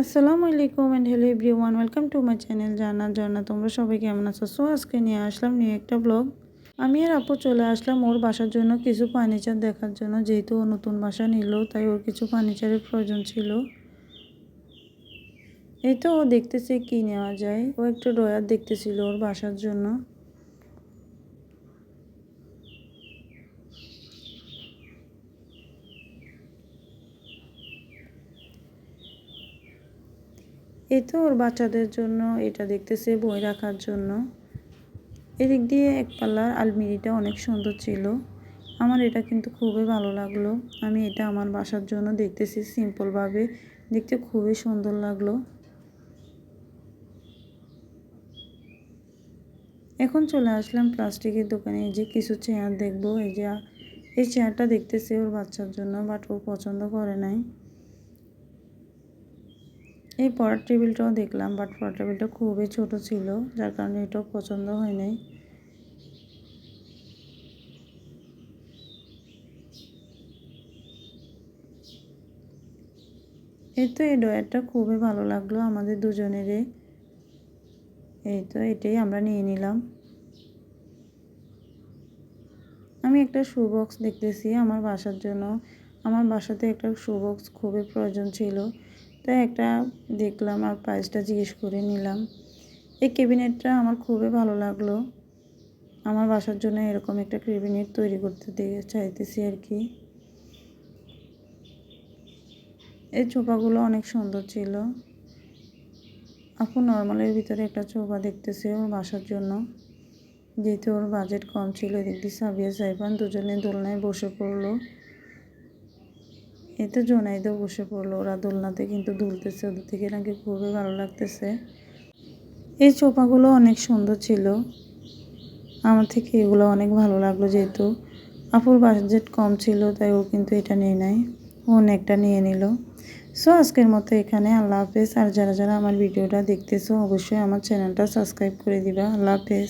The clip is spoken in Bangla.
আসসালামু আলাইকুম and hello everyone, welcome to my channel Jannat Jharna. তোমরা সবাই কেমন আছো? সো আজকে নিয়ে আসলাম নিউ একটা ব্লগ। আমি আর আপু চলে আসলাম ওর বাসার জন্য কিছু ফার্নিচার দেখার জন্য, যেহেতু ও নতুন বাসা নিল তাই ওর কিছু ফার্নিচারের প্রয়োজন ছিল। এই তো ও দেখতেছে কি নেওয়া যায়, ও একটা ড্রয়ার দেখতেছিল ওর বাসার জন্য। এই তো ওর বাচ্চাদের জন্য এটা দেখতেছে বই রাখার জন্য। এদিক দিয়ে এক পাল্লার আলমিরিটা অনেক সুন্দর ছিল, আমার এটা কিন্তু খুবই ভালো লাগলো। আমি এটা আমার বাসার জন্য দেখতেছি সিম্পলভাবে, দেখতে খুবই সুন্দর লাগলো। এখন চলে আসলাম প্লাস্টিকের দোকানে, এই যে কিছু চেয়ার দেখবো। এই চেয়ারটা দেখতেছি ওর বাচ্চার জন্য, বাট ও পছন্দ করে নাই। এই পড়ার টেবিলটাও দেখলাম, বাট পড়ার টেবিলটা খুবই ছোট ছিল, যার কারণে এটাও পছন্দ হয় নাই। এই তো এই ডয়ারটা খুবই ভালো লাগলো আমাদের দুজনেরই। এই তো এটাই আমরা নিয়ে নিলাম। আমি একটা শু বক্স দেখতেছি আমার বাসার জন্য। আমার বাসাতে একটা শু বক্স খুবই প্রয়োজন ছিল, তাই একটা দেখলাম আর প্রাইসটা জিজ্ঞেস করে নিলাম। এই ক্যাবিনেটটা আমার খুবই ভালো লাগলো। আমার বাসার জন্য এরকম একটা ক্যাবিনেট তৈরি করতে চাইতেছি আর কি। এই সোফাগুলো অনেক সুন্দর ছিল। আপু নর্মালের ভিতরে একটা সোফা দেখতেছে ওর বাসার জন্য, যেহেতু ওর বাজেট কম ছিল। এদিক দিয়ে সাবিয়া সাইফান দুজনে দোলনায় বসে পড়লো। এতে জোনাইদও বসে পড়লো, ওরা দোলনাতে কিন্তু দুলতেছে, ওদের থেকে নাকি খুবই ভালো লাগতেছে। এই সোফাগুলো অনেক সুন্দর ছিল, আমার থেকে এগুলো অনেক ভালো লাগলো। যেহেতু আপুর বাজেট কম ছিল তাই ও কিন্তু এটা নিয়ে নেয়, ও একটা নিয়ে নিল। সো আজকের মতো এখানে, আল্লাহ হাফেজ। আর যারা যারা আমার ভিডিওটা দেখতেছো অবশ্যই আমার চ্যানেলটা সাবস্ক্রাইব করে দিবা। আল্লাহ হাফেজ।